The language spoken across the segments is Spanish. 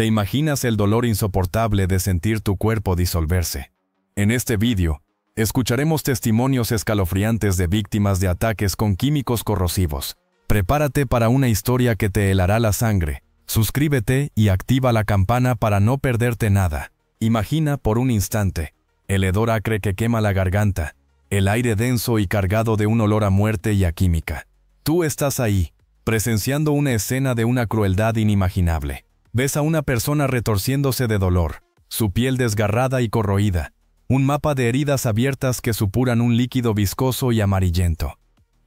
¿Te imaginas el dolor insoportable de sentir tu cuerpo disolverse? En este vídeo, escucharemos testimonios escalofriantes de víctimas de ataques con químicos corrosivos. Prepárate para una historia que te helará la sangre. Suscríbete y activa la campana para no perderte nada. Imagina por un instante el hedor acre que quema la garganta, el aire denso y cargado de un olor a muerte y a química. Tú estás ahí, presenciando una escena de una crueldad inimaginable. Ves a una persona retorciéndose de dolor, su piel desgarrada y corroída, un mapa de heridas abiertas que supuran un líquido viscoso y amarillento.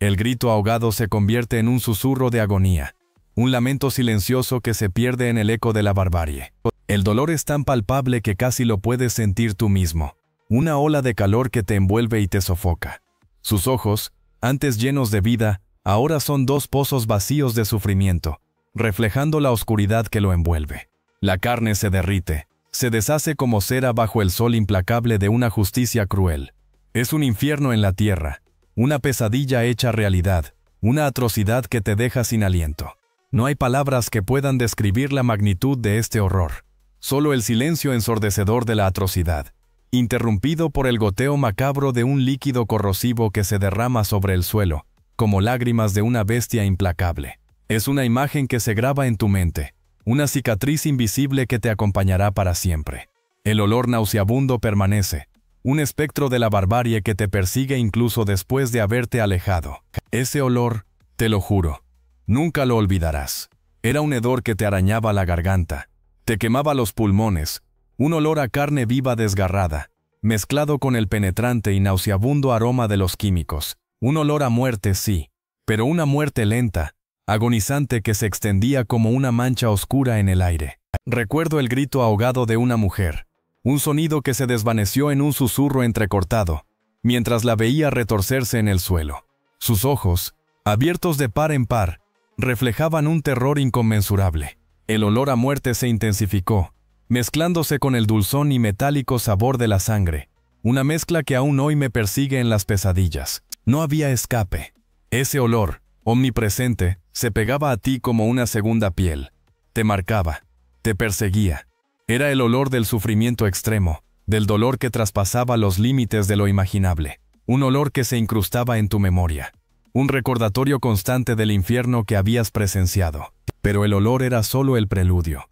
El grito ahogado se convierte en un susurro de agonía, un lamento silencioso que se pierde en el eco de la barbarie. El dolor es tan palpable que casi lo puedes sentir tú mismo, una ola de calor que te envuelve y te sofoca. Sus ojos, antes llenos de vida, ahora son dos pozos vacíos de sufrimiento, reflejando la oscuridad que lo envuelve. La carne se derrite, se deshace como cera bajo el sol implacable de una justicia cruel. Es un infierno en la tierra, una pesadilla hecha realidad, una atrocidad que te deja sin aliento. No hay palabras que puedan describir la magnitud de este horror. Solo el silencio ensordecedor de la atrocidad, interrumpido por el goteo macabro de un líquido corrosivo que se derrama sobre el suelo, como lágrimas de una bestia implacable. Es una imagen que se graba en tu mente, una cicatriz invisible que te acompañará para siempre. El olor nauseabundo permanece, un espectro de la barbarie que te persigue incluso después de haberte alejado. Ese olor, te lo juro, nunca lo olvidarás. Era un hedor que te arañaba la garganta, te quemaba los pulmones, un olor a carne viva desgarrada, mezclado con el penetrante y nauseabundo aroma de los químicos. Un olor a muerte, sí, pero una muerte lenta, agonizante que se extendía como una mancha oscura en el aire. Recuerdo el grito ahogado de una mujer, un sonido que se desvaneció en un susurro entrecortado, mientras la veía retorcerse en el suelo. Sus ojos, abiertos de par en par, reflejaban un terror inconmensurable. El olor a muerte se intensificó, mezclándose con el dulzón y metálico sabor de la sangre, una mezcla que aún hoy me persigue en las pesadillas. No había escape. Ese olor, omnipresente, se pegaba a ti como una segunda piel. Te marcaba, te perseguía. Era el olor del sufrimiento extremo, del dolor que traspasaba los límites de lo imaginable. Un olor que se incrustaba en tu memoria. Un recordatorio constante del infierno que habías presenciado. Pero el olor era solo el preludio.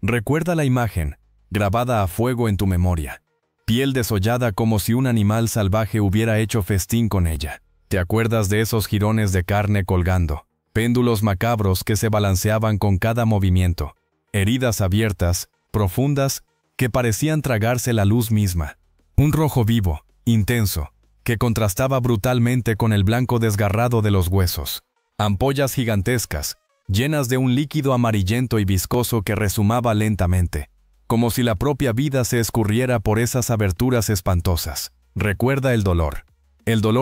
Recuerda la imagen, grabada a fuego en tu memoria. Piel desollada como si un animal salvaje hubiera hecho festín con ella. ¿Te acuerdas de esos jirones de carne colgando? Péndulos macabros que se balanceaban con cada movimiento. Heridas abiertas, profundas, que parecían tragarse la luz misma. Un rojo vivo, intenso, que contrastaba brutalmente con el blanco desgarrado de los huesos. Ampollas gigantescas, llenas de un líquido amarillento y viscoso que rezumaba lentamente, como si la propia vida se escurriera por esas aberturas espantosas. Recuerda el dolor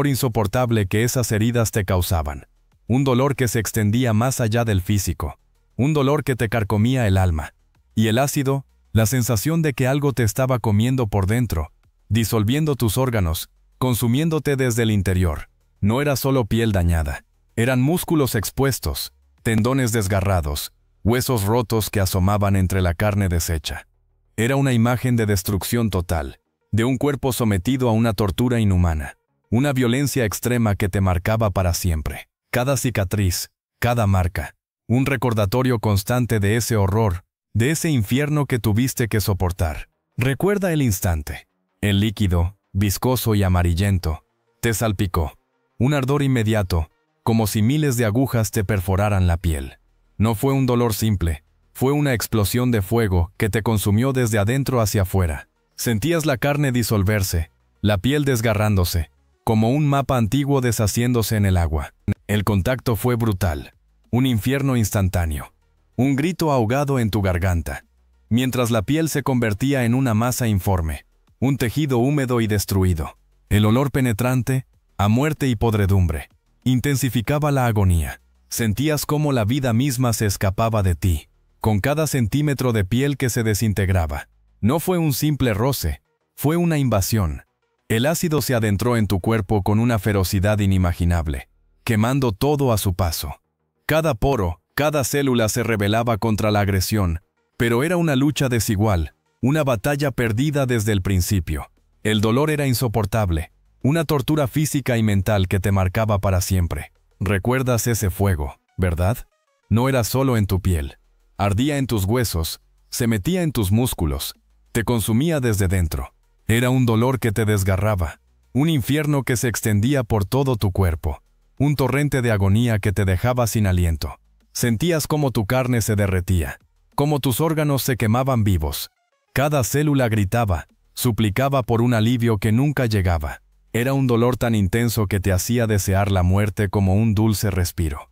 insoportable que esas heridas te causaban. Un dolor que se extendía más allá del físico, un dolor que te carcomía el alma. Y el ácido, la sensación de que algo te estaba comiendo por dentro, disolviendo tus órganos, consumiéndote desde el interior. No era solo piel dañada, eran músculos expuestos, tendones desgarrados, huesos rotos que asomaban entre la carne deshecha. Era una imagen de destrucción total, de un cuerpo sometido a una tortura inhumana, una violencia extrema que te marcaba para siempre. Cada cicatriz, cada marca, un recordatorio constante de ese horror, de ese infierno que tuviste que soportar. Recuerda el instante. El líquido, viscoso y amarillento, te salpicó. Un ardor inmediato, como si miles de agujas te perforaran la piel. No fue un dolor simple, fue una explosión de fuego que te consumió desde adentro hacia afuera. Sentías la carne disolverse, la piel desgarrándose, como un mapa antiguo deshaciéndose en el agua. El contacto fue brutal, un infierno instantáneo, un grito ahogado en tu garganta, mientras la piel se convertía en una masa informe, un tejido húmedo y destruido. El olor penetrante, a muerte y podredumbre, intensificaba la agonía. Sentías cómo la vida misma se escapaba de ti, con cada centímetro de piel que se desintegraba. No fue un simple roce, fue una invasión. El ácido se adentró en tu cuerpo con una ferocidad inimaginable, quemando todo a su paso. Cada poro, cada célula se rebelaba contra la agresión, Pero era una lucha desigual, una batalla perdida desde el principio. El dolor era insoportable, una tortura física y mental que te marcaba para siempre. ¿Recuerdas ese fuego, verdad? No era solo en tu piel. Ardía en tus huesos, se metía en tus músculos, te consumía desde dentro. Era un dolor que te desgarraba, un infierno que se extendía por todo tu cuerpo, un torrente de agonía que te dejaba sin aliento. Sentías cómo tu carne se derretía, cómo tus órganos se quemaban vivos. Cada célula gritaba, suplicaba por un alivio que nunca llegaba. Era un dolor tan intenso que te hacía desear la muerte como un dulce respiro.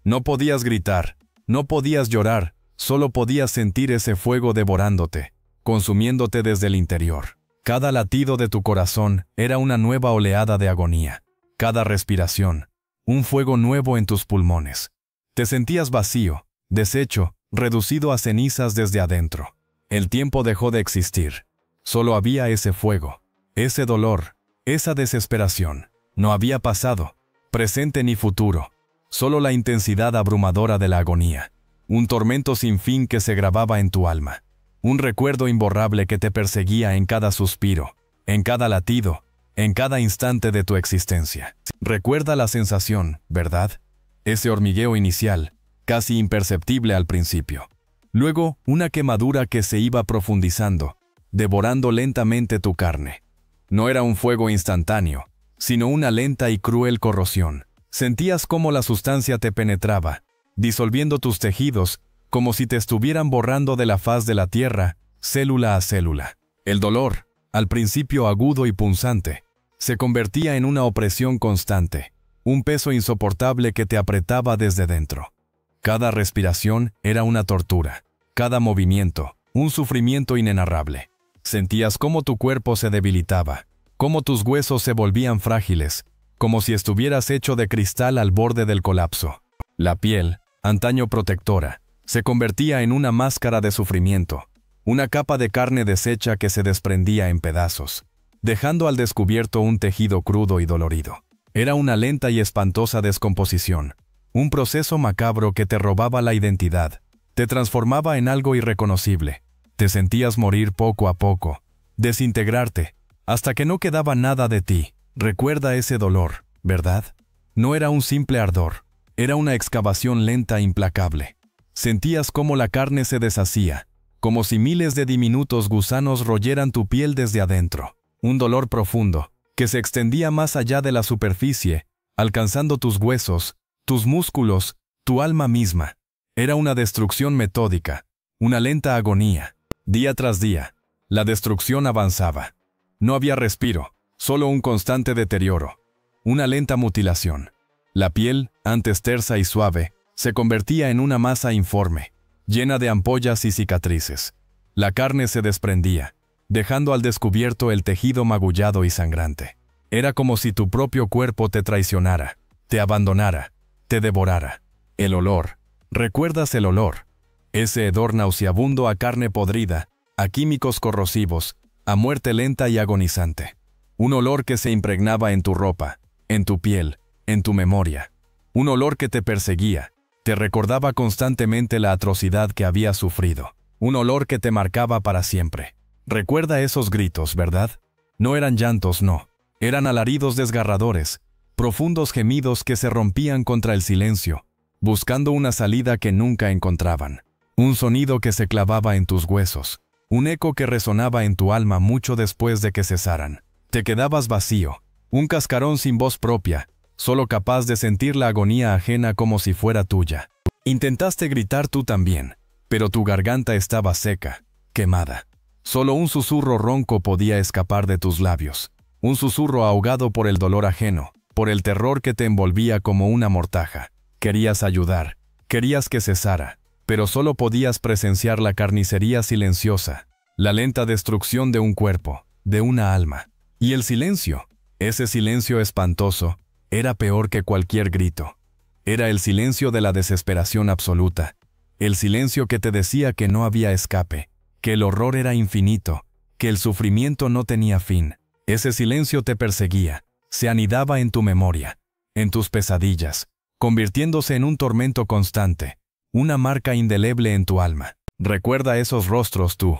No podías gritar, no podías llorar, solo podías sentir ese fuego devorándote, consumiéndote desde el interior. Cada latido de tu corazón era una nueva oleada de agonía. Cada respiración, un fuego nuevo en tus pulmones. Te sentías vacío, deshecho, reducido a cenizas desde adentro. El tiempo dejó de existir. Solo había ese fuego, ese dolor, esa desesperación. No había pasado, presente ni futuro. Solo la intensidad abrumadora de la agonía. Un tormento sin fin que se grababa en tu alma. Un recuerdo imborrable que te perseguía en cada suspiro, en cada latido, en cada instante de tu existencia. Recuerda la sensación, ¿verdad? Ese hormigueo inicial, casi imperceptible al principio. Luego, una quemadura que se iba profundizando, devorando lentamente tu carne. No era un fuego instantáneo, sino una lenta y cruel corrosión. Sentías cómo la sustancia te penetraba, disolviendo tus tejidos, como si te estuvieran borrando de la faz de la tierra, célula a célula. El dolor, al principio agudo y punzante, se convertía en una opresión constante, un peso insoportable que te apretaba desde dentro. Cada respiración era una tortura, cada movimiento, un sufrimiento inenarrable. Sentías cómo tu cuerpo se debilitaba, cómo tus huesos se volvían frágiles, como si estuvieras hecho de cristal al borde del colapso. La piel, antaño protectora, se convertía en una máscara de sufrimiento, una capa de carne deshecha que se desprendía en pedazos, dejando al descubierto un tejido crudo y dolorido. Era una lenta y espantosa descomposición, un proceso macabro que te robaba la identidad, te transformaba en algo irreconocible. Te sentías morir poco a poco, desintegrarte, hasta que no quedaba nada de ti. Recuerda ese dolor, ¿verdad? No era un simple ardor, era una excavación lenta e implacable. Sentías cómo la carne se deshacía, como si miles de diminutos gusanos royeran tu piel desde adentro. Un dolor profundo, que se extendía más allá de la superficie, alcanzando tus huesos, tus músculos, tu alma misma. Era una destrucción metódica, una lenta agonía. Día tras día, la destrucción avanzaba. No había respiro, solo un constante deterioro, una lenta mutilación. La piel, antes tersa y suave, se convertía en una masa informe, llena de ampollas y cicatrices. La carne se desprendía, dejando al descubierto el tejido magullado y sangrante. Era como si tu propio cuerpo te traicionara, te abandonara, te devorara. El olor. ¿Recuerdas el olor? Ese hedor nauseabundo a carne podrida, a químicos corrosivos, a muerte lenta y agonizante. Un olor que se impregnaba en tu ropa, en tu piel, en tu memoria. Un olor que te perseguía, te recordaba constantemente la atrocidad que habías sufrido. Un olor que te marcaba para siempre. Recuerda esos gritos, ¿verdad? No eran llantos, no. Eran alaridos desgarradores, profundos gemidos que se rompían contra el silencio, buscando una salida que nunca encontraban. Un sonido que se clavaba en tus huesos, un eco que resonaba en tu alma mucho después de que cesaran. Te quedabas vacío, un cascarón sin voz propia, solo capaz de sentir la agonía ajena como si fuera tuya. Intentaste gritar tú también, pero tu garganta estaba seca, quemada. Solo un susurro ronco podía escapar de tus labios, un susurro ahogado por el dolor ajeno, por el terror que te envolvía como una mortaja. Querías ayudar, querías que cesara, pero solo podías presenciar la carnicería silenciosa, la lenta destrucción de un cuerpo, de una alma. Y el silencio, ese silencio espantoso, era peor que cualquier grito. Era el silencio de la desesperación absoluta, el silencio que te decía que no había escape, que el horror era infinito, que el sufrimiento no tenía fin. Ese silencio te perseguía, se anidaba en tu memoria, en tus pesadillas, convirtiéndose en un tormento constante, una marca indeleble en tu alma. Recuerda esos rostros tú,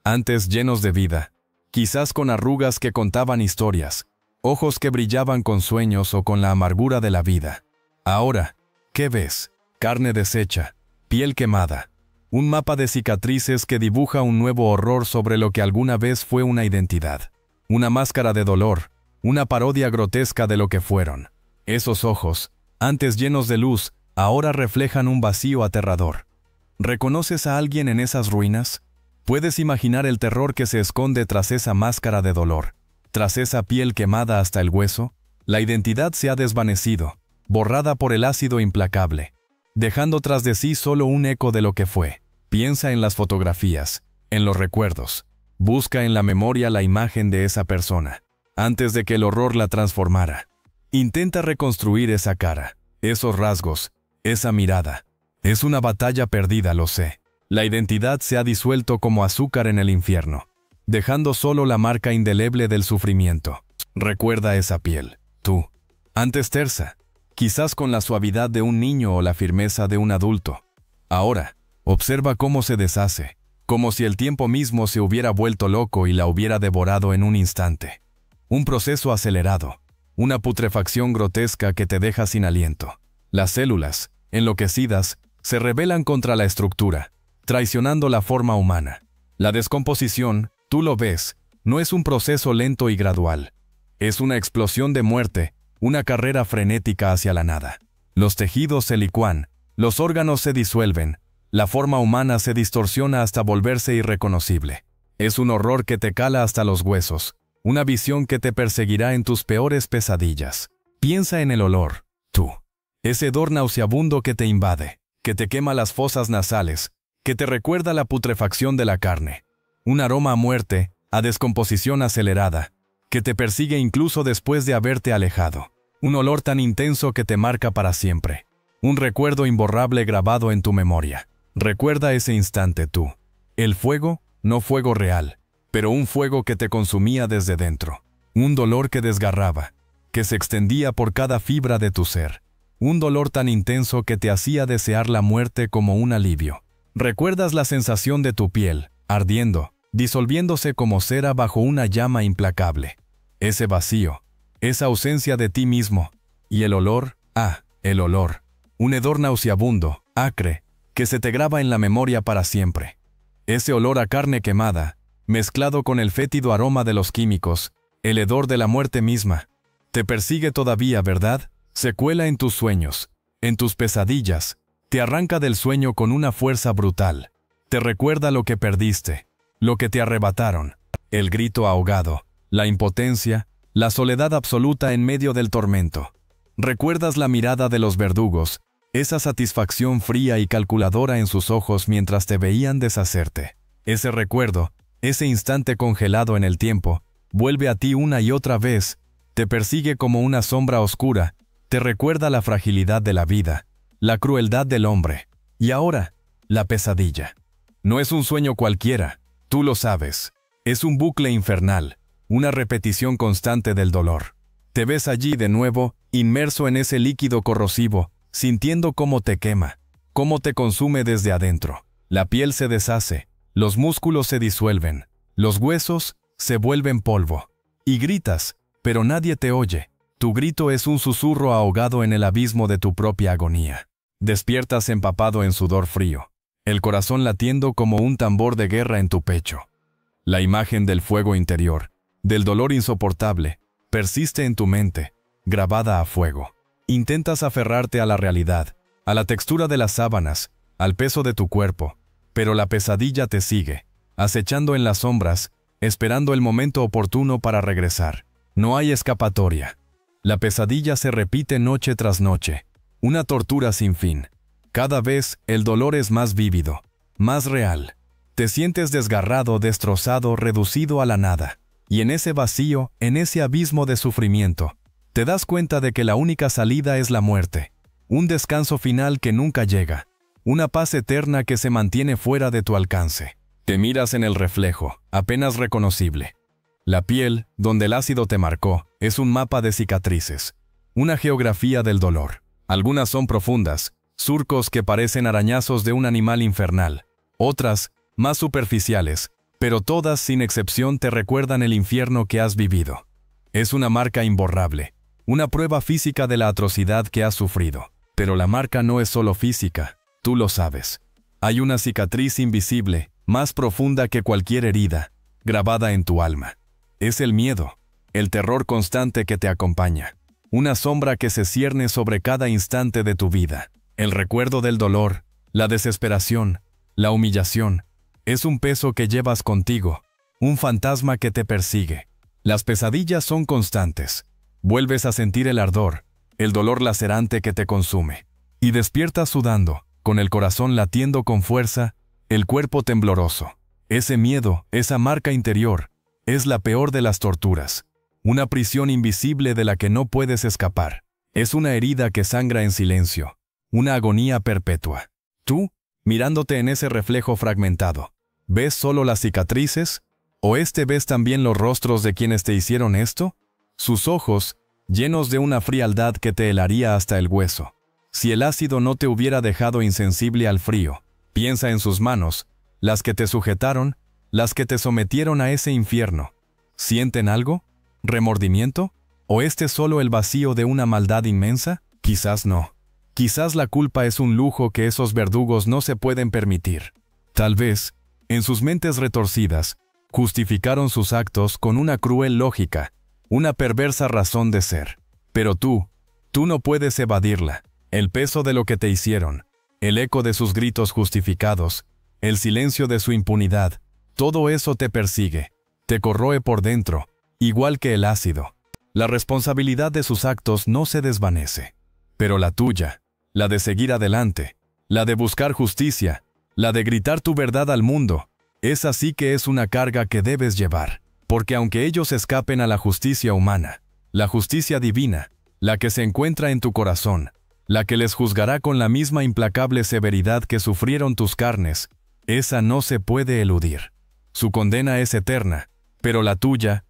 antes llenos de vida, quizás con arrugas que contaban historias, ojos que brillaban con sueños o con la amargura de la vida. Ahora, ¿qué ves? Carne deshecha, piel quemada, un mapa de cicatrices que dibuja un nuevo horror sobre lo que alguna vez fue una identidad. Una máscara de dolor, una parodia grotesca de lo que fueron. Esos ojos, antes llenos de luz, ahora reflejan un vacío aterrador. ¿Reconoces a alguien en esas ruinas? ¿Puedes imaginar el terror que se esconde tras esa máscara de dolor? Tras esa piel quemada hasta el hueso, la identidad se ha desvanecido, borrada por el ácido implacable, dejando tras de sí solo un eco de lo que fue. Piensa en las fotografías, en los recuerdos. Busca en la memoria la imagen de esa persona, antes de que el horror la transformara. Intenta reconstruir esa cara, esos rasgos, esa mirada. Es una batalla perdida, lo sé. La identidad se ha disuelto como azúcar en el infierno, dejando solo la marca indeleble del sufrimiento. Recuerda esa piel, tú, antes tersa, quizás con la suavidad de un niño o la firmeza de un adulto. Ahora, observa cómo se deshace, como si el tiempo mismo se hubiera vuelto loco y la hubiera devorado en un instante. Un proceso acelerado, una putrefacción grotesca que te deja sin aliento. Las células, enloquecidas, se rebelan contra la estructura, traicionando la forma humana. La descomposición, tú lo ves, no es un proceso lento y gradual. Es una explosión de muerte, una carrera frenética hacia la nada. Los tejidos se licúan, los órganos se disuelven, la forma humana se distorsiona hasta volverse irreconocible. Es un horror que te cala hasta los huesos, una visión que te perseguirá en tus peores pesadillas. Piensa en el olor, tú. Ese hedor nauseabundo que te invade, que te quema las fosas nasales, que te recuerda la putrefacción de la carne. Un aroma a muerte, a descomposición acelerada, que te persigue incluso después de haberte alejado. Un olor tan intenso que te marca para siempre. Un recuerdo imborrable grabado en tu memoria. Recuerda ese instante tú. El fuego, no fuego real, pero un fuego que te consumía desde dentro. Un dolor que desgarraba, que se extendía por cada fibra de tu ser. Un dolor tan intenso que te hacía desear la muerte como un alivio. Recuerdas la sensación de tu piel, ardiendo, disolviéndose como cera bajo una llama implacable. Ese vacío, esa ausencia de ti mismo. Y el olor, el olor. Un hedor nauseabundo, acre, que se te graba en la memoria para siempre. Ese olor a carne quemada, mezclado con el fétido aroma de los químicos, el hedor de la muerte misma. Te persigue todavía, ¿verdad? Se cuela en tus sueños, en tus pesadillas, te arranca del sueño con una fuerza brutal. Te recuerda lo que perdiste, lo que te arrebataron, el grito ahogado, la impotencia, la soledad absoluta en medio del tormento. Recuerdas la mirada de los verdugos, esa satisfacción fría y calculadora en sus ojos mientras te veían deshacerte. Ese recuerdo, ese instante congelado en el tiempo, vuelve a ti una y otra vez, te persigue como una sombra oscura, te recuerda la fragilidad de la vida, la crueldad del hombre. Y ahora, la pesadilla. No es un sueño cualquiera, tú lo sabes. Es un bucle infernal, una repetición constante del dolor. Te ves allí de nuevo, inmerso en ese líquido corrosivo, sintiendo cómo te quema, cómo te consume desde adentro. La piel se deshace, los músculos se disuelven, los huesos se vuelven polvo. Y gritas, pero nadie te oye. Tu grito es un susurro ahogado en el abismo de tu propia agonía. Despiertas empapado en sudor frío, el corazón latiendo como un tambor de guerra en tu pecho. La imagen del fuego interior, del dolor insoportable, persiste en tu mente, grabada a fuego. Intentas aferrarte a la realidad, a la textura de las sábanas, al peso de tu cuerpo, pero la pesadilla te sigue, acechando en las sombras, esperando el momento oportuno para regresar. No hay escapatoria. La pesadilla se repite noche tras noche, una tortura sin fin. Cada vez el dolor es más vívido, más real. Te sientes desgarrado, destrozado, reducido a la nada. Y en ese vacío, en ese abismo de sufrimiento, te das cuenta de que la única salida es la muerte. Un descanso final que nunca llega. Una paz eterna que se mantiene fuera de tu alcance. Te miras en el reflejo, apenas reconocible. La piel, donde el ácido te marcó, es un mapa de cicatrices. Una geografía del dolor. Algunas son profundas, surcos que parecen arañazos de un animal infernal. Otras, más superficiales, pero todas sin excepción te recuerdan el infierno que has vivido. Es una marca imborrable, una prueba física de la atrocidad que has sufrido. Pero la marca no es solo física, tú lo sabes. Hay una cicatriz invisible, más profunda que cualquier herida, grabada en tu alma. Es el miedo, el terror constante que te acompaña. Una sombra que se cierne sobre cada instante de tu vida. El recuerdo del dolor, la desesperación, la humillación. Es un peso que llevas contigo, un fantasma que te persigue. Las pesadillas son constantes. Vuelves a sentir el ardor, el dolor lacerante que te consume. Y despiertas sudando, con el corazón latiendo con fuerza, el cuerpo tembloroso. Ese miedo, esa marca interior, es la peor de las torturas. Una prisión invisible de la que no puedes escapar. Es una herida que sangra en silencio, una agonía perpetua. Tú, mirándote en ese reflejo fragmentado, ¿ves solo las cicatrices? ¿O ves también los rostros de quienes te hicieron esto? Sus ojos, llenos de una frialdad que te helaría hasta el hueso. Si el ácido no te hubiera dejado insensible al frío, piensa en sus manos, las que te sujetaron, las que te sometieron a ese infierno. ¿Sienten algo? ¿Remordimiento? ¿O solo el vacío de una maldad inmensa? Quizás no. Quizás la culpa es un lujo que esos verdugos no se pueden permitir. Tal vez, en sus mentes retorcidas, justificaron sus actos con una cruel lógica, una perversa razón de ser. Pero tú no puedes evadirla. El peso de lo que te hicieron, el eco de sus gritos justificados, el silencio de su impunidad, todo eso te persigue, te corroe por dentro, igual que el ácido. La responsabilidad de sus actos no se desvanece. Pero la tuya, la de seguir adelante, la de buscar justicia, la de gritar tu verdad al mundo, esa sí que es una carga que debes llevar. Porque aunque ellos escapen a la justicia humana, la justicia divina, la que se encuentra en tu corazón, la que les juzgará con la misma implacable severidad que sufrieron tus carnes, esa no se puede eludir. Su condena es eterna, pero la tuya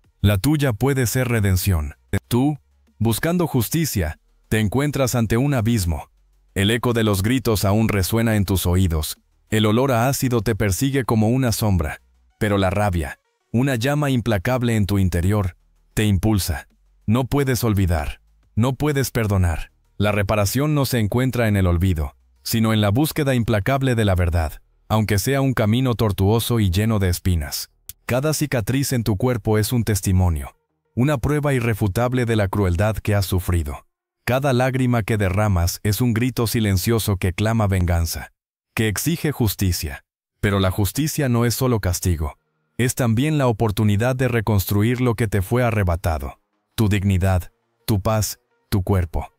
puede ser redención. Tú, buscando justicia, te encuentras ante un abismo. El eco de los gritos aún resuena en tus oídos. El olor a ácido te persigue como una sombra, pero la rabia, una llama implacable en tu interior, te impulsa. No puedes olvidar, no puedes perdonar. La reparación no se encuentra en el olvido, sino en la búsqueda implacable de la verdad, aunque sea un camino tortuoso y lleno de espinas. Cada cicatriz en tu cuerpo es un testimonio, una prueba irrefutable de la crueldad que has sufrido. Cada lágrima que derramas es un grito silencioso que clama venganza, que exige justicia. Pero la justicia no es solo castigo, es también la oportunidad de reconstruir lo que te fue arrebatado. Tu dignidad, tu paz, tu cuerpo.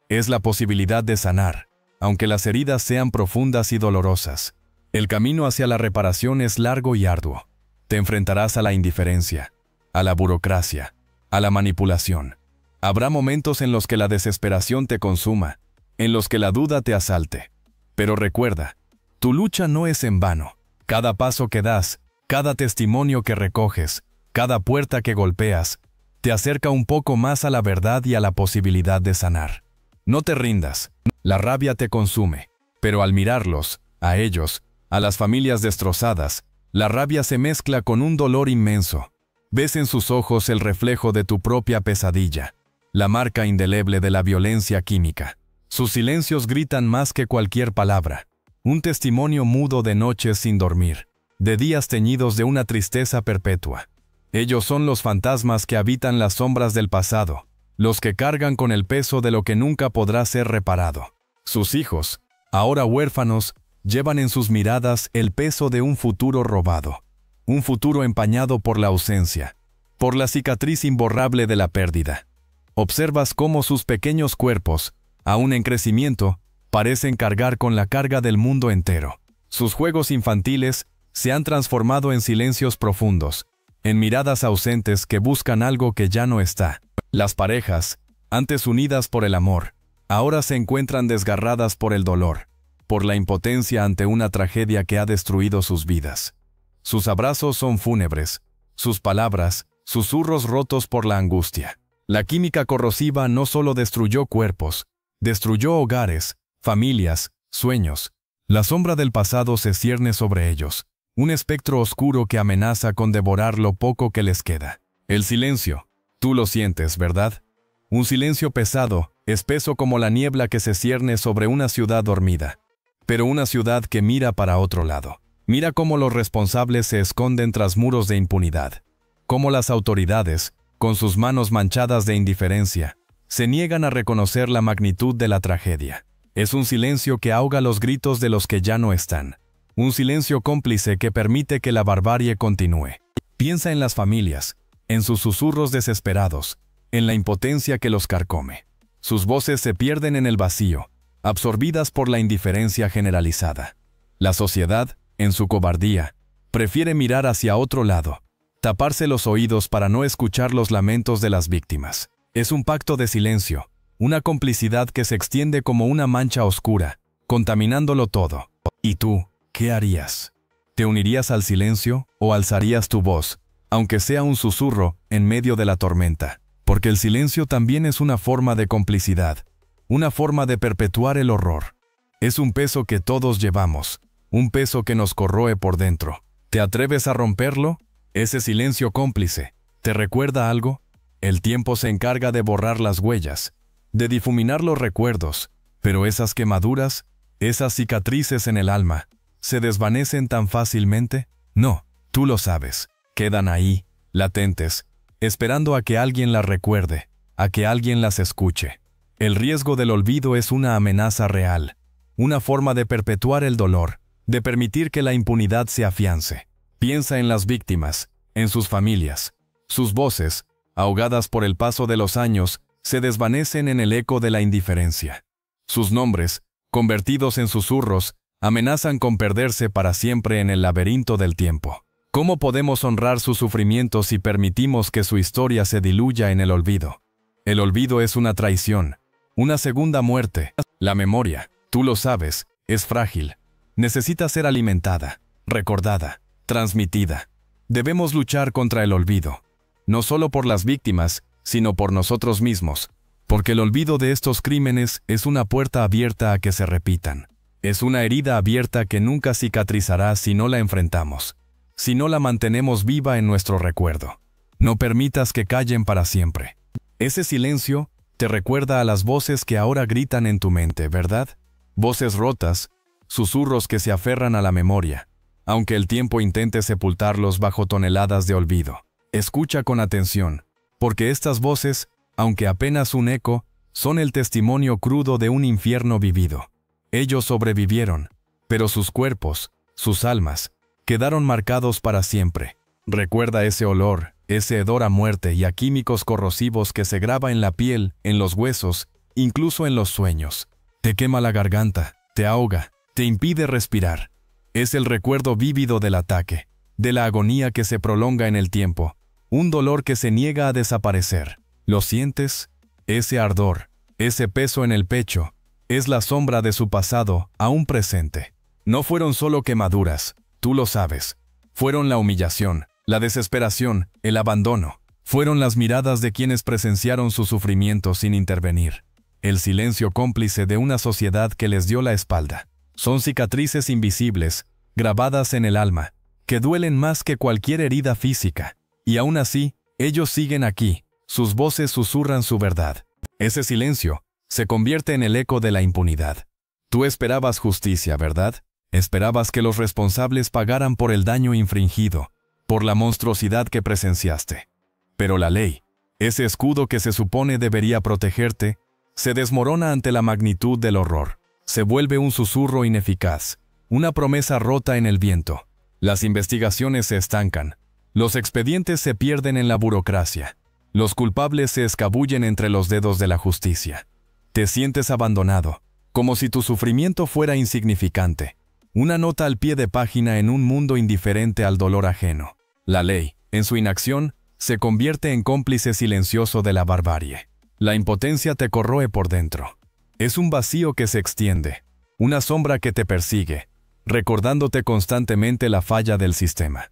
Es la posibilidad de sanar, aunque las heridas sean profundas y dolorosas. El camino hacia la reparación es largo y arduo. Te enfrentarás a la indiferencia, a la burocracia, a la manipulación. Habrá momentos en los que la desesperación te consuma, en los que la duda te asalte. Pero recuerda, tu lucha no es en vano. Cada paso que das, cada testimonio que recoges, cada puerta que golpeas, te acerca un poco más a la verdad y a la posibilidad de sanar. No te rindas. La rabia te consume, pero al mirarlos, a ellos, a las familias destrozadas, la rabia se mezcla con un dolor inmenso. Ves en sus ojos el reflejo de tu propia pesadilla, la marca indeleble de la violencia química. Sus silencios gritan más que cualquier palabra. Un testimonio mudo de noches sin dormir, de días teñidos de una tristeza perpetua. Ellos son los fantasmas que habitan las sombras del pasado, los que cargan con el peso de lo que nunca podrá ser reparado. Sus hijos, ahora huérfanos, llevan en sus miradas el peso de un futuro robado. Un futuro empañado por la ausencia, por la cicatriz imborrable de la pérdida. Observas cómo sus pequeños cuerpos, aún en crecimiento, parecen cargar con la carga del mundo entero. Sus juegos infantiles se han transformado en silencios profundos, en miradas ausentes que buscan algo que ya no está. Las parejas, antes unidas por el amor, ahora se encuentran desgarradas por el dolor, por la impotencia ante una tragedia que ha destruido sus vidas. Sus abrazos son fúnebres, sus palabras, susurros rotos por la angustia. La química corrosiva no solo destruyó cuerpos, destruyó hogares, familias, sueños. La sombra del pasado se cierne sobre ellos, un espectro oscuro que amenaza con devorar lo poco que les queda. El silencio. Tú lo sientes, ¿verdad? Un silencio pesado, espeso como la niebla que se cierne sobre una ciudad dormida. Pero una ciudad que mira para otro lado. Mira cómo los responsables se esconden tras muros de impunidad. Cómo las autoridades, con sus manos manchadas de indiferencia, se niegan a reconocer la magnitud de la tragedia. Es un silencio que ahoga los gritos de los que ya no están. Un silencio cómplice que permite que la barbarie continúe. Piensa en las familias, en sus susurros desesperados, en la impotencia que los carcome. Sus voces se pierden en el vacío, absorbidas por la indiferencia generalizada. La sociedad, en su cobardía, prefiere mirar hacia otro lado, taparse los oídos para no escuchar los lamentos de las víctimas. Es un pacto de silencio, una complicidad que se extiende como una mancha oscura, contaminándolo todo. ¿Y tú, qué harías? ¿Te unirías al silencio o alzarías tu voz, aunque sea un susurro, en medio de la tormenta? Porque el silencio también es una forma de complicidad, una forma de perpetuar el horror. Es un peso que todos llevamos, un peso que nos corroe por dentro. ¿Te atreves a romperlo? Ese silencio cómplice, ¿te recuerda algo? El tiempo se encarga de borrar las huellas, de difuminar los recuerdos, pero esas quemaduras, esas cicatrices en el alma, ¿se desvanecen tan fácilmente? No, tú lo sabes, quedan ahí, latentes, esperando a que alguien las recuerde, a que alguien las escuche. El riesgo del olvido es una amenaza real, una forma de perpetuar el dolor, de permitir que la impunidad se afiance. Piensa en las víctimas, en sus familias. Sus voces, ahogadas por el paso de los años, se desvanecen en el eco de la indiferencia. Sus nombres, convertidos en susurros, amenazan con perderse para siempre en el laberinto del tiempo. ¿Cómo podemos honrar su sufrimiento si permitimos que su historia se diluya en el olvido? El olvido es una traición, una segunda muerte. La memoria, tú lo sabes, es frágil. Necesita ser alimentada, recordada, transmitida. Debemos luchar contra el olvido, no solo por las víctimas, sino por nosotros mismos, porque el olvido de estos crímenes es una puerta abierta a que se repitan. Es una herida abierta que nunca cicatrizará si no la enfrentamos, si no la mantenemos viva en nuestro recuerdo. No permitas que callen para siempre. Ese silencio te recuerda a las voces que ahora gritan en tu mente, ¿verdad? Voces rotas, susurros que se aferran a la memoria, aunque el tiempo intente sepultarlos bajo toneladas de olvido. Escucha con atención, porque estas voces, aunque apenas un eco, son el testimonio crudo de un infierno vivido. Ellos sobrevivieron, pero sus cuerpos, sus almas, quedaron marcados para siempre. Recuerda ese olor, ese hedor a muerte y a químicos corrosivos que se graba en la piel, en los huesos, incluso en los sueños. Te quema la garganta, te ahoga, te impide respirar. Es el recuerdo vívido del ataque, de la agonía que se prolonga en el tiempo, un dolor que se niega a desaparecer. ¿Lo sientes? Ese ardor, ese peso en el pecho, es la sombra de su pasado, aún presente. No fueron solo quemaduras, tú lo sabes. Fueron la humillación, la desesperación, el abandono. Fueron las miradas de quienes presenciaron su sufrimiento sin intervenir. El silencio cómplice de una sociedad que les dio la espalda. Son cicatrices invisibles, grabadas en el alma, que duelen más que cualquier herida física. Y aún así, ellos siguen aquí, sus voces susurran su verdad. Ese silencio se convierte en el eco de la impunidad. Tú esperabas justicia, ¿verdad? Esperabas que los responsables pagaran por el daño infringido, por la monstruosidad que presenciaste. Pero la ley, ese escudo que se supone debería protegerte, se desmorona ante la magnitud del horror. Se vuelve un susurro ineficaz, una promesa rota en el viento. Las investigaciones se estancan, los expedientes se pierden en la burocracia, los culpables se escabullen entre los dedos de la justicia. Te sientes abandonado, como si tu sufrimiento fuera insignificante, una nota al pie de página en un mundo indiferente al dolor ajeno. La ley, en su inacción, se convierte en cómplice silencioso de la barbarie. La impotencia te corroe por dentro. Es un vacío que se extiende, una sombra que te persigue, recordándote constantemente la falla del sistema.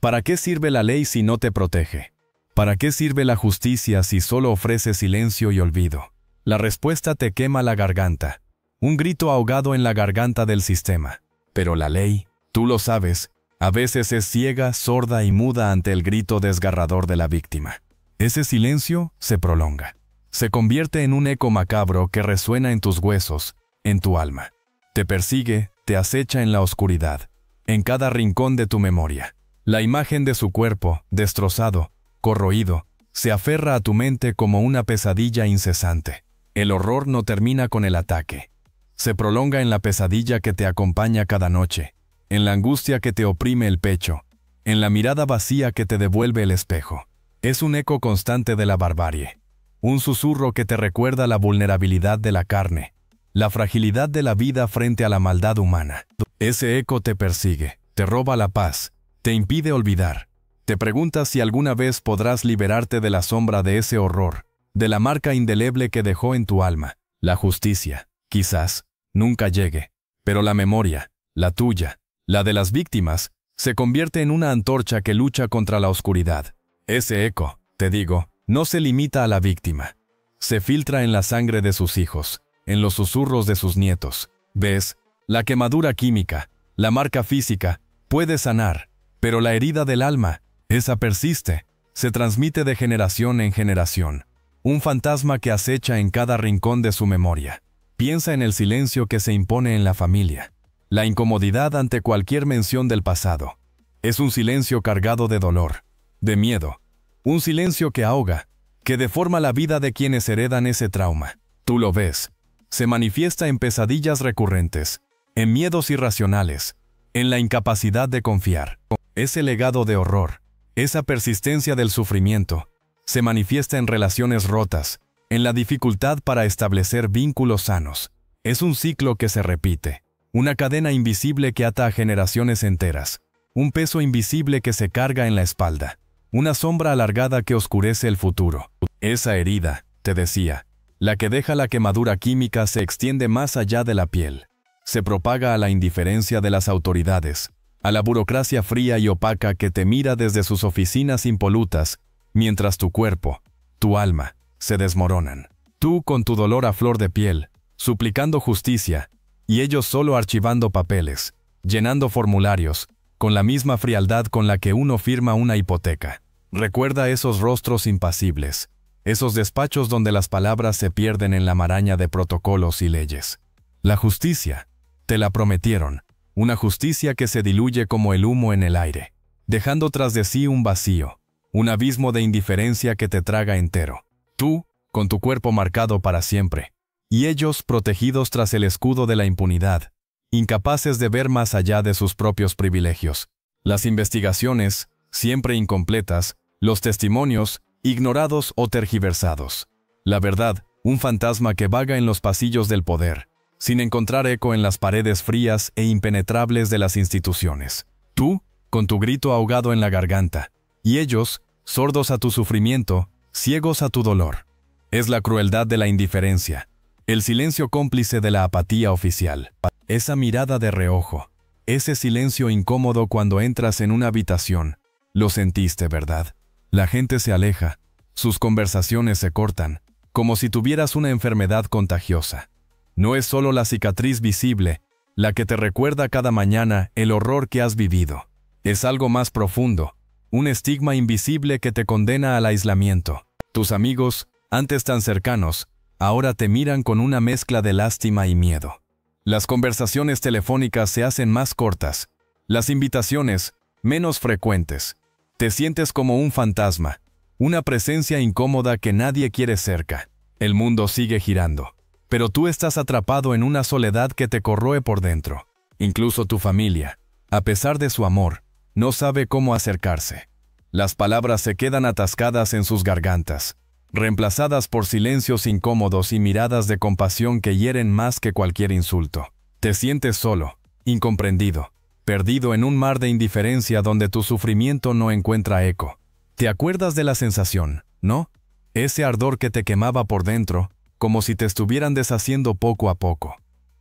¿Para qué sirve la ley si no te protege? ¿Para qué sirve la justicia si solo ofrece silencio y olvido? La respuesta te quema la garganta, un grito ahogado en la garganta del sistema. Pero la ley, tú lo sabes, a veces es ciega, sorda y muda ante el grito desgarrador de la víctima. Ese silencio se prolonga. Se convierte en un eco macabro que resuena en tus huesos, en tu alma. Te persigue, te acecha en la oscuridad, en cada rincón de tu memoria. La imagen de su cuerpo, destrozado, corroído, se aferra a tu mente como una pesadilla incesante. El horror no termina con el ataque. Se prolonga en la pesadilla que te acompaña cada noche, en la angustia que te oprime el pecho, en la mirada vacía que te devuelve el espejo. Es un eco constante de la barbarie. Un susurro que te recuerda la vulnerabilidad de la carne, la fragilidad de la vida frente a la maldad humana. Ese eco te persigue, te roba la paz, te impide olvidar. Te preguntas si alguna vez podrás liberarte de la sombra de ese horror, de la marca indeleble que dejó en tu alma. La justicia, quizás, nunca llegue, pero la memoria, la tuya, la de las víctimas, se convierte en una antorcha que lucha contra la oscuridad. Ese eco, te digo, no se limita a la víctima. Se filtra en la sangre de sus hijos, en los susurros de sus nietos. ¿Ves? La quemadura química, la marca física, puede sanar, pero la herida del alma, esa persiste, se transmite de generación en generación. Un fantasma que acecha en cada rincón de su memoria. Piensa en el silencio que se impone en la familia. La incomodidad ante cualquier mención del pasado. Es un silencio cargado de dolor, de miedo. Un silencio que ahoga, que deforma la vida de quienes heredan ese trauma. Tú lo ves. Se manifiesta en pesadillas recurrentes, en miedos irracionales, en la incapacidad de confiar. Ese legado de horror, esa persistencia del sufrimiento, se manifiesta en relaciones rotas, en la dificultad para establecer vínculos sanos. Es un ciclo que se repite, una cadena invisible que ata a generaciones enteras, un peso invisible que se carga en la espalda, una sombra alargada que oscurece el futuro. Esa herida, te decía, la que deja la quemadura química, se extiende más allá de la piel. Se propaga a la indiferencia de las autoridades, a la burocracia fría y opaca que te mira desde sus oficinas impolutas, mientras tu cuerpo, tu alma, se desmoronan. Tú con tu dolor a flor de piel, suplicando justicia, y ellos solo archivando papeles, llenando formularios, con la misma frialdad con la que uno firma una hipoteca. Recuerda esos rostros impasibles, esos despachos donde las palabras se pierden en la maraña de protocolos y leyes. La justicia, te la prometieron, una justicia que se diluye como el humo en el aire, dejando tras de sí un vacío, un abismo de indiferencia que te traga entero. Tú, con tu cuerpo marcado para siempre, y ellos protegidos tras el escudo de la impunidad, incapaces de ver más allá de sus propios privilegios. Las investigaciones, siempre incompletas, los testimonios, ignorados o tergiversados. La verdad, un fantasma que vaga en los pasillos del poder, sin encontrar eco en las paredes frías e impenetrables de las instituciones. Tú, con tu grito ahogado en la garganta, y ellos, sordos a tu sufrimiento, ciegos a tu dolor. Es la crueldad de la indiferencia, el silencio cómplice de la apatía oficial. Esa mirada de reojo, ese silencio incómodo cuando entras en una habitación. Lo sentiste, ¿verdad? La gente se aleja, sus conversaciones se cortan, como si tuvieras una enfermedad contagiosa. No es solo la cicatriz visible, la que te recuerda cada mañana el horror que has vivido. Es algo más profundo, un estigma invisible que te condena al aislamiento. Tus amigos, antes tan cercanos, ahora te miran con una mezcla de lástima y miedo. Las conversaciones telefónicas se hacen más cortas, las invitaciones, menos frecuentes. Te sientes como un fantasma, una presencia incómoda que nadie quiere cerca. El mundo sigue girando, pero tú estás atrapado en una soledad que te corroe por dentro. Incluso tu familia, a pesar de su amor, no sabe cómo acercarse. Las palabras se quedan atascadas en sus gargantas, reemplazadas por silencios incómodos y miradas de compasión que hieren más que cualquier insulto. Te sientes solo, incomprendido, perdido en un mar de indiferencia donde tu sufrimiento no encuentra eco. ¿Te acuerdas de la sensación, no? Ese ardor que te quemaba por dentro, como si te estuvieran deshaciendo poco a poco.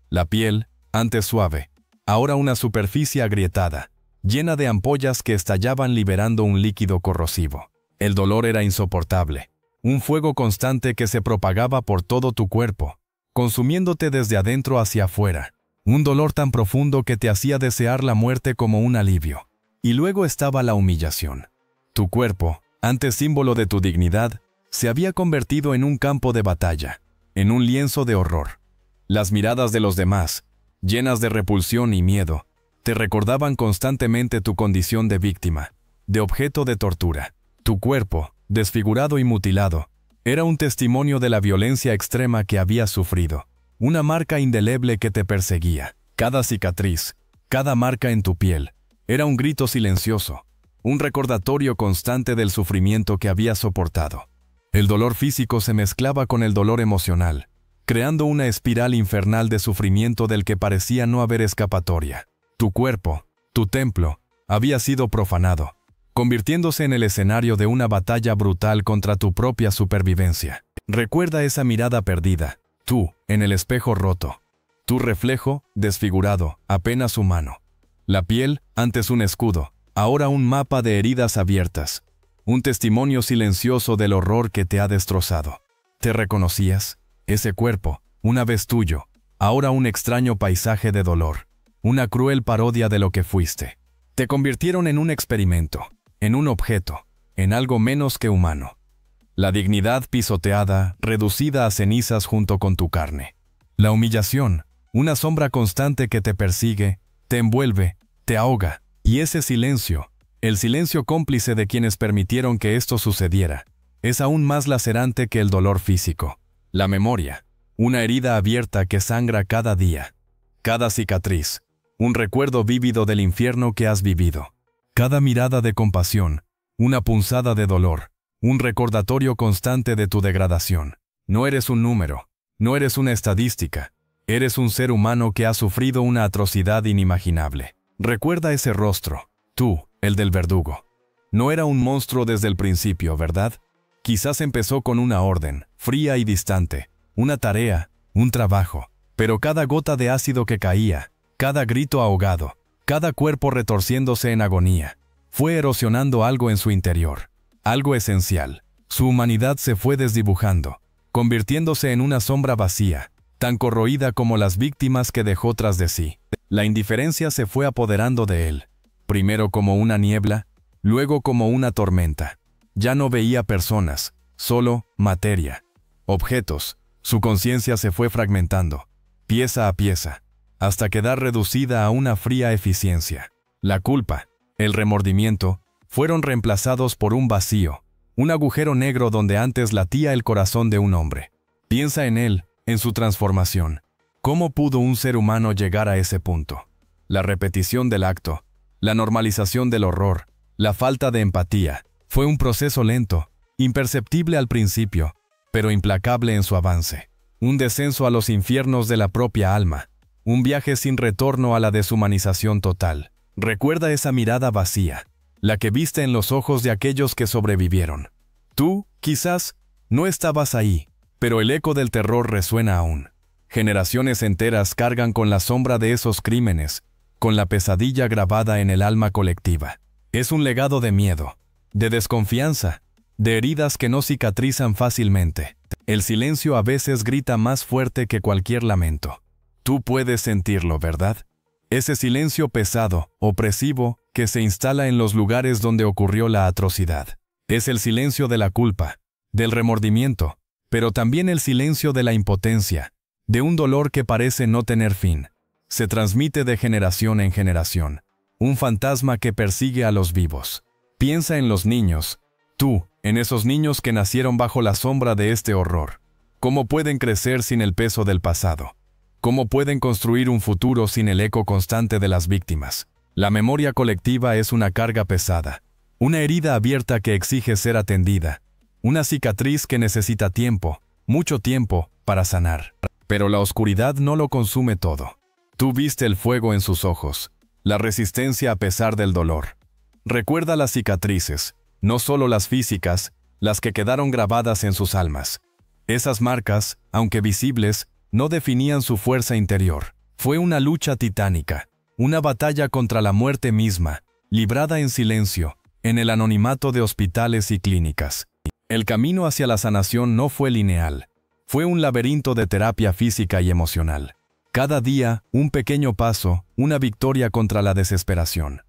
La piel, antes suave, ahora una superficie agrietada, llena de ampollas que estallaban liberando un líquido corrosivo. El dolor era insoportable, un fuego constante que se propagaba por todo tu cuerpo, consumiéndote desde adentro hacia afuera. Un dolor tan profundo que te hacía desear la muerte como un alivio. Y luego estaba la humillación. Tu cuerpo, antes símbolo de tu dignidad, se había convertido en un campo de batalla, en un lienzo de horror. Las miradas de los demás, llenas de repulsión y miedo, te recordaban constantemente tu condición de víctima, de objeto de tortura. Tu cuerpo, desfigurado y mutilado, era un testimonio de la violencia extrema que habías sufrido, una marca indeleble que te perseguía. Cada cicatriz, cada marca en tu piel, era un grito silencioso, un recordatorio constante del sufrimiento que habías soportado. El dolor físico se mezclaba con el dolor emocional, creando una espiral infernal de sufrimiento del que parecía no haber escapatoria. Tu cuerpo, tu templo, había sido profanado, convirtiéndose en el escenario de una batalla brutal contra tu propia supervivencia. Recuerda esa mirada perdida, tú, en el espejo roto, tu reflejo, desfigurado, apenas humano. La piel, antes un escudo, ahora un mapa de heridas abiertas, un testimonio silencioso del horror que te ha destrozado. ¿Te reconocías? Ese cuerpo, una vez tuyo, ahora un extraño paisaje de dolor, una cruel parodia de lo que fuiste. Te convirtieron en un experimento, en un objeto, en algo menos que humano. La dignidad pisoteada, reducida a cenizas junto con tu carne. La humillación, una sombra constante que te persigue, te envuelve, te ahoga. Y ese silencio, el silencio cómplice de quienes permitieron que esto sucediera, es aún más lacerante que el dolor físico. La memoria, una herida abierta que sangra cada día. Cada cicatriz, un recuerdo vívido del infierno que has vivido. Cada mirada de compasión, una punzada de dolor, un recordatorio constante de tu degradación. No eres un número, no eres una estadística, eres un ser humano que ha sufrido una atrocidad inimaginable. Recuerda ese rostro, tú, el del verdugo. No era un monstruo desde el principio, ¿verdad? Quizás empezó con una orden, fría y distante, una tarea, un trabajo, pero cada gota de ácido que caía, cada grito ahogado, cada cuerpo retorciéndose en agonía, fue erosionando algo en su interior, algo esencial. Su humanidad se fue desdibujando, convirtiéndose en una sombra vacía, tan corroída como las víctimas que dejó tras de sí. La indiferencia se fue apoderando de él, primero como una niebla, luego como una tormenta. Ya no veía personas, solo materia, objetos. Su conciencia se fue fragmentando, pieza a pieza, hasta quedar reducida a una fría eficiencia. La culpa, el remordimiento, fueron reemplazados por un vacío, un agujero negro donde antes latía el corazón de un hombre. Piensa en él, en su transformación. ¿Cómo pudo un ser humano llegar a ese punto? La repetición del acto, la normalización del horror, la falta de empatía, fue un proceso lento, imperceptible al principio, pero implacable en su avance. Un descenso a los infiernos de la propia alma, un viaje sin retorno a la deshumanización total. Recuerda esa mirada vacía, la que viste en los ojos de aquellos que sobrevivieron. Tú, quizás, no estabas ahí, pero el eco del terror resuena aún. Generaciones enteras cargan con la sombra de esos crímenes, con la pesadilla grabada en el alma colectiva. Es un legado de miedo, de desconfianza, de heridas que no cicatrizan fácilmente. El silencio a veces grita más fuerte que cualquier lamento. Tú puedes sentirlo, ¿verdad? Ese silencio pesado, opresivo, que se instala en los lugares donde ocurrió la atrocidad. Es el silencio de la culpa, del remordimiento, pero también el silencio de la impotencia, de un dolor que parece no tener fin. Se transmite de generación en generación, un fantasma que persigue a los vivos. Piensa en los niños, tú, en esos niños que nacieron bajo la sombra de este horror. ¿Cómo pueden crecer sin el peso del pasado? ¿Cómo pueden construir un futuro sin el eco constante de las víctimas? La memoria colectiva es una carga pesada, una herida abierta que exige ser atendida, una cicatriz que necesita tiempo, mucho tiempo, para sanar. Pero la oscuridad no lo consume todo. Tú viste el fuego en sus ojos, la resistencia a pesar del dolor. Recuerda las cicatrices, no solo las físicas, las que quedaron grabadas en sus almas. Esas marcas, aunque visibles, no definían su fuerza interior. Fue una lucha titánica, una batalla contra la muerte misma, librada en silencio, en el anonimato de hospitales y clínicas. El camino hacia la sanación no fue lineal. Fue un laberinto de terapia física y emocional. Cada día, un pequeño paso, una victoria contra la desesperación.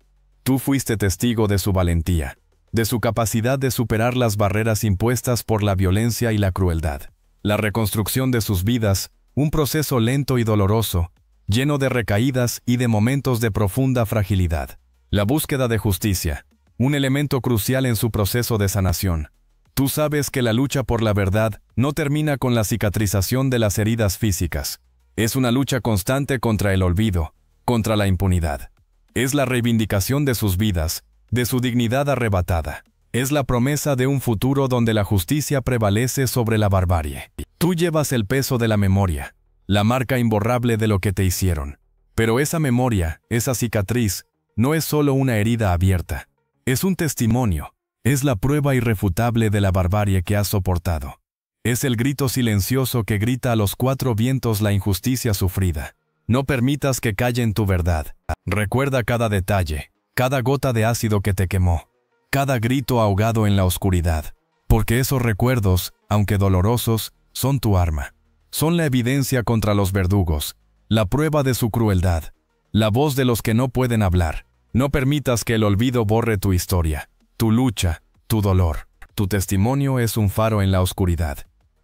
Tú fuiste testigo de su valentía, de su capacidad de superar las barreras impuestas por la violencia y la crueldad. La reconstrucción de sus vidas, un proceso lento y doloroso, lleno de recaídas y de momentos de profunda fragilidad. La búsqueda de justicia, un elemento crucial en su proceso de sanación. Tú sabes que la lucha por la verdad no termina con la cicatrización de las heridas físicas. Es una lucha constante contra el olvido, contra la impunidad. Es la reivindicación de sus vidas, de su dignidad arrebatada. Es la promesa de un futuro donde la justicia prevalece sobre la barbarie. Tú llevas el peso de la memoria, la marca imborrable de lo que te hicieron. Pero esa memoria, esa cicatriz, no es solo una herida abierta. Es un testimonio. Es la prueba irrefutable de la barbarie que has soportado. Es el grito silencioso que grita a los cuatro vientos la injusticia sufrida. No permitas que callen tu verdad. Recuerda cada detalle, cada gota de ácido que te quemó, cada grito ahogado en la oscuridad. Porque esos recuerdos, aunque dolorosos, son tu arma. Son la evidencia contra los verdugos, la prueba de su crueldad, la voz de los que no pueden hablar. No permitas que el olvido borre tu historia, tu lucha, tu dolor. Tu testimonio es un faro en la oscuridad,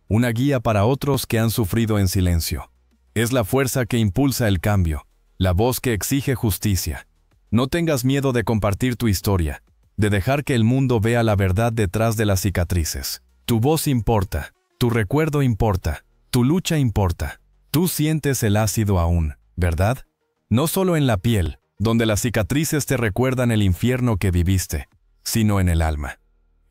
una guía para otros que han sufrido en silencio. Es la fuerza que impulsa el cambio, la voz que exige justicia. No tengas miedo de compartir tu historia, de dejar que el mundo vea la verdad detrás de las cicatrices. Tu voz importa, tu recuerdo importa, tu lucha importa. Tú sientes el ácido aún, ¿verdad? No solo en la piel, donde las cicatrices te recuerdan el infierno que viviste, sino en el alma.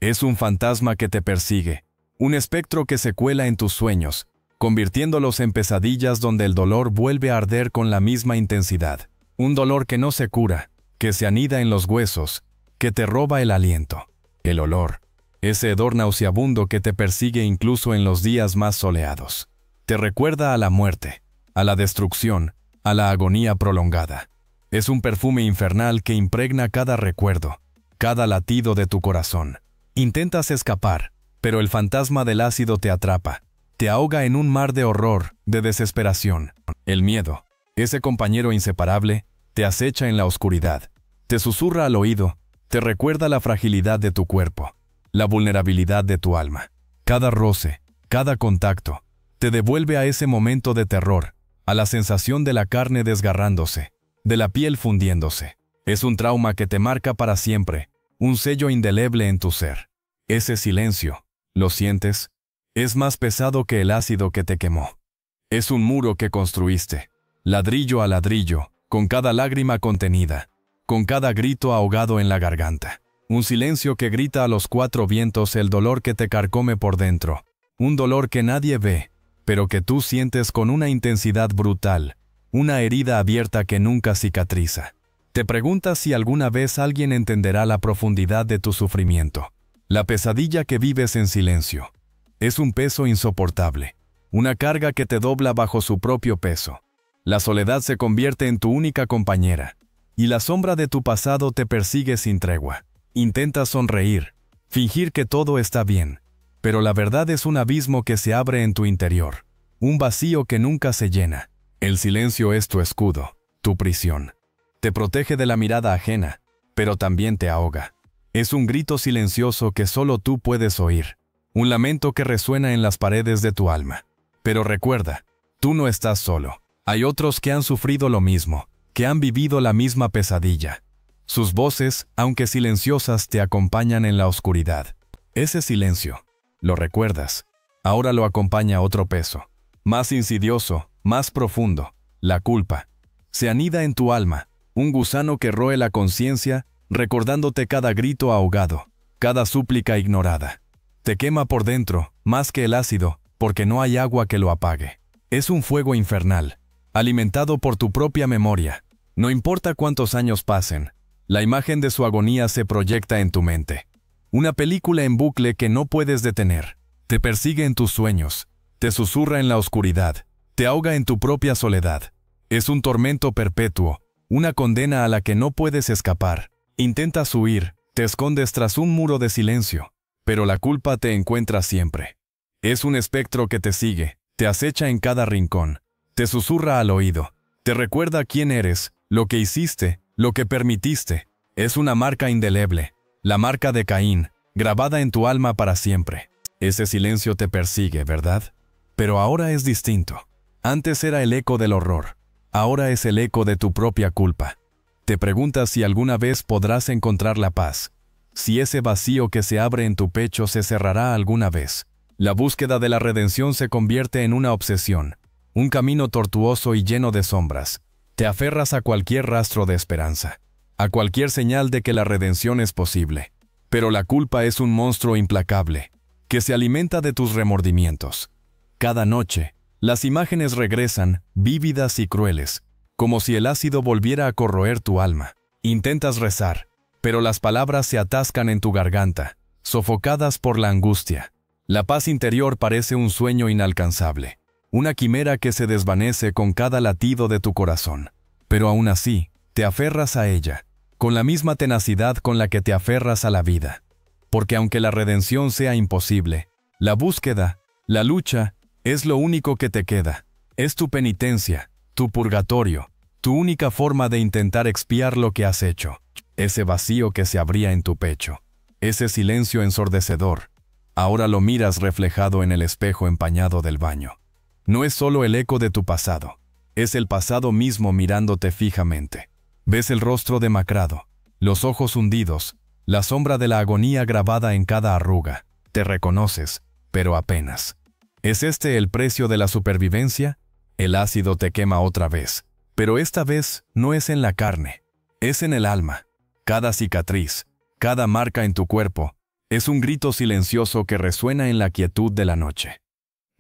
Es un fantasma que te persigue, un espectro que se cuela en tus sueños, convirtiéndolos en pesadillas donde el dolor vuelve a arder con la misma intensidad. Un dolor que no se cura, que se anida en los huesos, que te roba el aliento. El olor, ese hedor nauseabundo que te persigue incluso en los días más soleados. Te recuerda a la muerte, a la destrucción, a la agonía prolongada. Es un perfume infernal que impregna cada recuerdo, cada latido de tu corazón. Intentas escapar, pero el fantasma del ácido te atrapa, te ahoga en un mar de horror, de desesperación. El miedo, ese compañero inseparable, te acecha en la oscuridad, te susurra al oído, te recuerda la fragilidad de tu cuerpo, la vulnerabilidad de tu alma. Cada roce, cada contacto, te devuelve a ese momento de terror, a la sensación de la carne desgarrándose, de la piel fundiéndose. Es un trauma que te marca para siempre, un sello indeleble en tu ser. Ese silencio, ¿lo sientes? Es más pesado que el ácido que te quemó. Es un muro que construiste, ladrillo a ladrillo, con cada lágrima contenida, con cada grito ahogado en la garganta. Un silencio que grita a los cuatro vientos el dolor que te carcome por dentro. Un dolor que nadie ve, pero que tú sientes con una intensidad brutal, una herida abierta que nunca cicatriza. Te preguntas si alguna vez alguien entenderá la profundidad de tu sufrimiento, la pesadilla que vives en silencio. Es un peso insoportable, una carga que te dobla bajo su propio peso. La soledad se convierte en tu única compañera, y la sombra de tu pasado te persigue sin tregua. Intentas sonreír, fingir que todo está bien, pero la verdad es un abismo que se abre en tu interior, un vacío que nunca se llena. El silencio es tu escudo, tu prisión. Te protege de la mirada ajena, pero también te ahoga. Es un grito silencioso que solo tú puedes oír, un lamento que resuena en las paredes de tu alma. Pero recuerda, tú no estás solo. Hay otros que han sufrido lo mismo, que han vivido la misma pesadilla. Sus voces, aunque silenciosas, te acompañan en la oscuridad. Ese silencio, ¿lo recuerdas? Ahora lo acompaña otro peso, más insidioso, más profundo, la culpa. Se anida en tu alma, un gusano que roe la conciencia, recordándote cada grito ahogado, cada súplica ignorada. Te quema por dentro, más que el ácido, porque no hay agua que lo apague. Es un fuego infernal, alimentado por tu propia memoria. No importa cuántos años pasen, la imagen de su agonía se proyecta en tu mente. Una película en bucle que no puedes detener. Te persigue en tus sueños, te susurra en la oscuridad, te ahoga en tu propia soledad. Es un tormento perpetuo, una condena a la que no puedes escapar. Intentas huir, te escondes tras un muro de silencio, pero la culpa te encuentra siempre. Es un espectro que te sigue, te acecha en cada rincón, te susurra al oído, te recuerda quién eres, lo que hiciste, lo que permitiste. Es una marca indeleble, la marca de Caín, grabada en tu alma para siempre. Ese silencio te persigue, ¿verdad? Pero ahora es distinto. Antes era el eco del horror, ahora es el eco de tu propia culpa. Te preguntas si alguna vez podrás encontrar la paz, si ese vacío que se abre en tu pecho se cerrará alguna vez. La búsqueda de la redención se convierte en una obsesión, un camino tortuoso y lleno de sombras. Te aferras a cualquier rastro de esperanza, a cualquier señal de que la redención es posible. Pero la culpa es un monstruo implacable, que se alimenta de tus remordimientos. Cada noche, las imágenes regresan, vívidas y crueles, como si el ácido volviera a corroer tu alma. Intentas rezar, pero las palabras se atascan en tu garganta, sofocadas por la angustia. La paz interior parece un sueño inalcanzable, una quimera que se desvanece con cada latido de tu corazón. Pero aún así, te aferras a ella, con la misma tenacidad con la que te aferras a la vida. Porque aunque la redención sea imposible, la búsqueda, la lucha, es lo único que te queda. Es tu penitencia, tu purgatorio, tu única forma de intentar expiar lo que has hecho. Ese vacío que se abría en tu pecho, ese silencio ensordecedor, ahora lo miras reflejado en el espejo empañado del baño. No es solo el eco de tu pasado, es el pasado mismo mirándote fijamente. Ves el rostro demacrado, los ojos hundidos, la sombra de la agonía grabada en cada arruga. Te reconoces, pero apenas. ¿Es este el precio de la supervivencia? El ácido te quema otra vez, pero esta vez no es en la carne, es en el alma. Cada cicatriz, cada marca en tu cuerpo, es un grito silencioso que resuena en la quietud de la noche.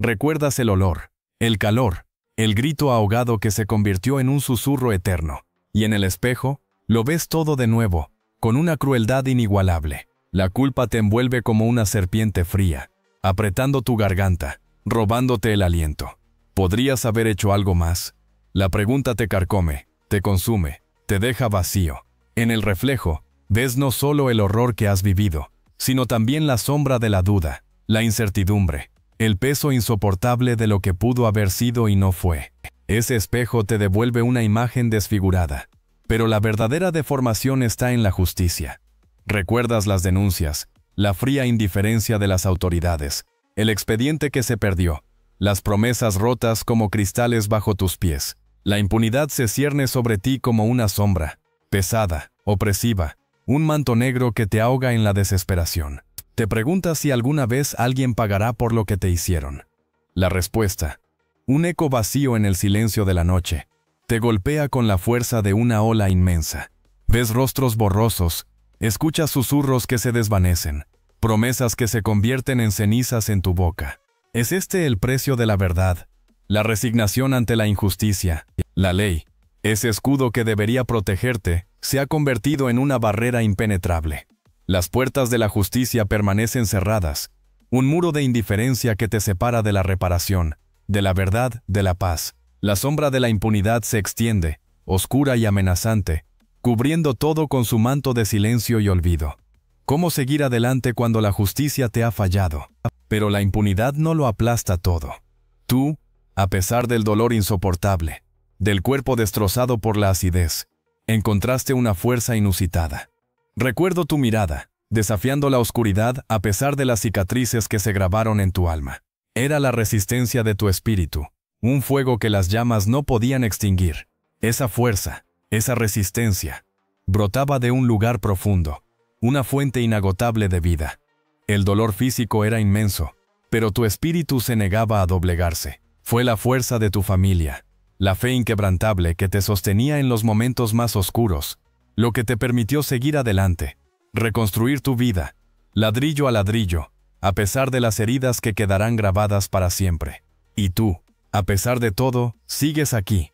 Recuerdas el olor, el calor, el grito ahogado que se convirtió en un susurro eterno, y en el espejo, lo ves todo de nuevo, con una crueldad inigualable. La culpa te envuelve como una serpiente fría, apretando tu garganta, robándote el aliento. ¿Podrías haber hecho algo más? La pregunta te carcome, te consume, te deja vacío. En el reflejo, ves no solo el horror que has vivido, sino también la sombra de la duda, la incertidumbre, el peso insoportable de lo que pudo haber sido y no fue. Ese espejo te devuelve una imagen desfigurada, pero la verdadera deformación está en la justicia. Recuerdas las denuncias, la fría indiferencia de las autoridades, el expediente que se perdió, las promesas rotas como cristales bajo tus pies. La impunidad se cierne sobre ti como una sombra, pesada, opresiva, un manto negro que te ahoga en la desesperación. Te preguntas si alguna vez alguien pagará por lo que te hicieron. La respuesta, un eco vacío en el silencio de la noche, te golpea con la fuerza de una ola inmensa. Ves rostros borrosos, escuchas susurros que se desvanecen, promesas que se convierten en cenizas en tu boca. ¿Es este el precio de la verdad? La resignación ante la injusticia, la ley, ese escudo que debería protegerte, se ha convertido en una barrera impenetrable. Las puertas de la justicia permanecen cerradas, un muro de indiferencia que te separa de la reparación, de la verdad, de la paz. La sombra de la impunidad se extiende, oscura y amenazante, cubriendo todo con su manto de silencio y olvido. ¿Cómo seguir adelante cuando la justicia te ha fallado? Pero la impunidad no lo aplasta todo. Tú, a pesar del dolor insoportable, del cuerpo destrozado por la acidez, encontraste una fuerza inusitada. Recuerdo tu mirada, desafiando la oscuridad a pesar de las cicatrices que se grabaron en tu alma. Era la resistencia de tu espíritu, un fuego que las llamas no podían extinguir. Esa fuerza, esa resistencia, brotaba de un lugar profundo, una fuente inagotable de vida. El dolor físico era inmenso, pero tu espíritu se negaba a doblegarse. Fue la fuerza de tu familia, la fe inquebrantable que te sostenía en los momentos más oscuros, lo que te permitió seguir adelante, reconstruir tu vida, ladrillo a ladrillo, a pesar de las heridas que quedarán grabadas para siempre. Y tú, a pesar de todo, sigues aquí.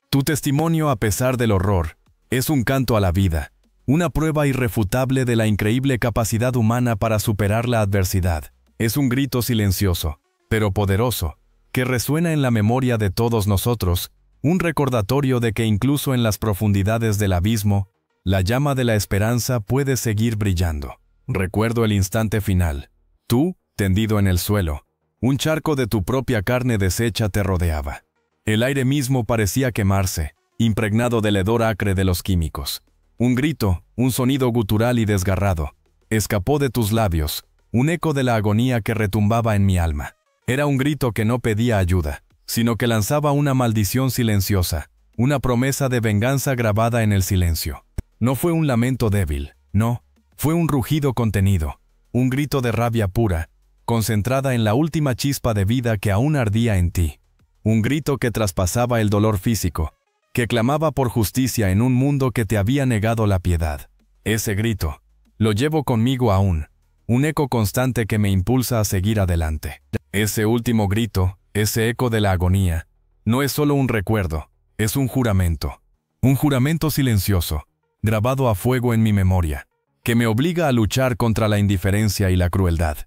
Tu testimonio, a pesar del horror, es un canto a la vida, una prueba irrefutable de la increíble capacidad humana para superar la adversidad. Es un grito silencioso, pero poderoso, que resuena en la memoria de todos nosotros, un recordatorio de que incluso en las profundidades del abismo, la llama de la esperanza puede seguir brillando. Recuerdo el instante final. Tú, tendido en el suelo, Un charco de tu propia carne deshecha te rodeaba. El aire mismo parecía quemarse, impregnado del hedor acre de los químicos. Un grito, un sonido gutural y desgarrado, escapó de tus labios, un eco de la agonía que retumbaba en mi alma. Era un grito que no pedía ayuda, sino que lanzaba una maldición silenciosa, una promesa de venganza grabada en el silencio. No fue un lamento débil, no, fue un rugido contenido, un grito de rabia pura, concentrada en la última chispa de vida que aún ardía en ti. Un grito que traspasaba el dolor físico, que clamaba por justicia en un mundo que te había negado la piedad. Ese grito, lo llevo conmigo aún, un eco constante que me impulsa a seguir adelante. Ese último grito, ese eco de la agonía, no es solo un recuerdo, es un juramento silencioso, grabado a fuego en mi memoria, que me obliga a luchar contra la indiferencia y la crueldad.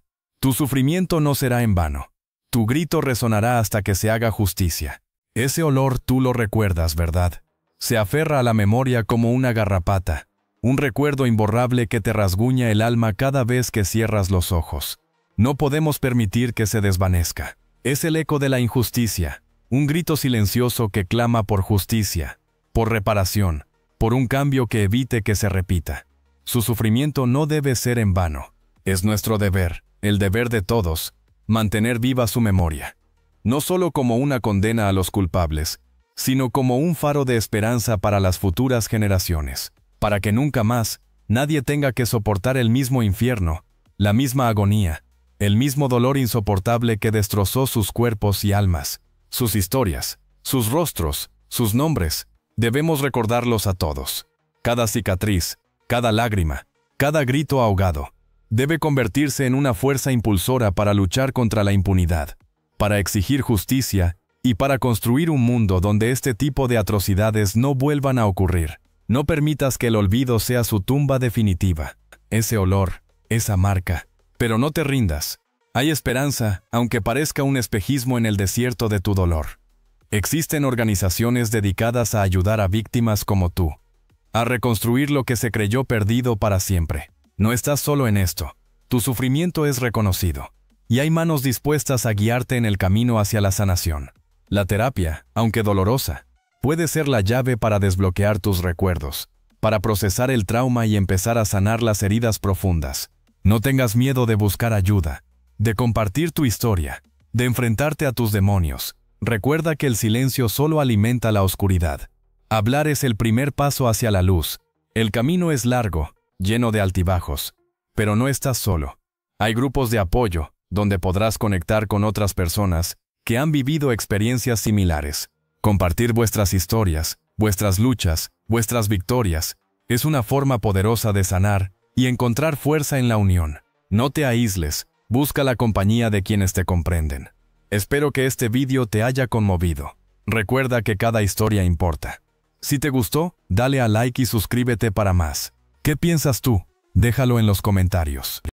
Tu sufrimiento no será en vano. Tu grito resonará hasta que se haga justicia. Ese olor tú lo recuerdas, ¿verdad? Se aferra a la memoria como una garrapata, un recuerdo imborrable que te rasguña el alma cada vez que cierras los ojos. No podemos permitir que se desvanezca. Es el eco de la injusticia, un grito silencioso que clama por justicia, por reparación, por un cambio que evite que se repita. Su sufrimiento no debe ser en vano. Es nuestro deber, el deber de todos, mantener viva su memoria. No solo como una condena a los culpables, sino como un faro de esperanza para las futuras generaciones, para que nunca más nadie tenga que soportar el mismo infierno, la misma agonía, el mismo dolor insoportable que destrozó sus cuerpos y almas, sus historias, sus rostros, sus nombres. Debemos recordarlos a todos. Cada cicatriz, cada lágrima, cada grito ahogado, debe convertirse en una fuerza impulsora para luchar contra la impunidad, para exigir justicia y para construir un mundo donde este tipo de atrocidades no vuelvan a ocurrir. No permitas que el olvido sea su tumba definitiva. Ese olor, esa marca. Pero no te rindas. Hay esperanza, aunque parezca un espejismo en el desierto de tu dolor. Existen organizaciones dedicadas a ayudar a víctimas como tú, a reconstruir lo que se creyó perdido para siempre. No estás solo en esto. Tu sufrimiento es reconocido, y hay manos dispuestas a guiarte en el camino hacia la sanación. La terapia, aunque dolorosa, puede ser la llave para desbloquear tus recuerdos, para procesar el trauma y empezar a sanar las heridas profundas. No tengas miedo de buscar ayuda, de compartir tu historia, de enfrentarte a tus demonios. Recuerda que el silencio solo alimenta la oscuridad. Hablar es el primer paso hacia la luz. El camino es largo, lleno de altibajos, pero no estás solo. Hay grupos de apoyo, donde podrás conectar con otras personas que han vivido experiencias similares. Compartir vuestras historias, vuestras luchas, vuestras victorias, es una forma poderosa de sanar y encontrar fuerza en la unión. No te aísles, busca la compañía de quienes te comprenden. Espero que este vídeo te haya conmovido. Recuerda que cada historia importa. Si te gustó, dale a like y suscríbete para más. ¿Qué piensas tú? Déjalo en los comentarios.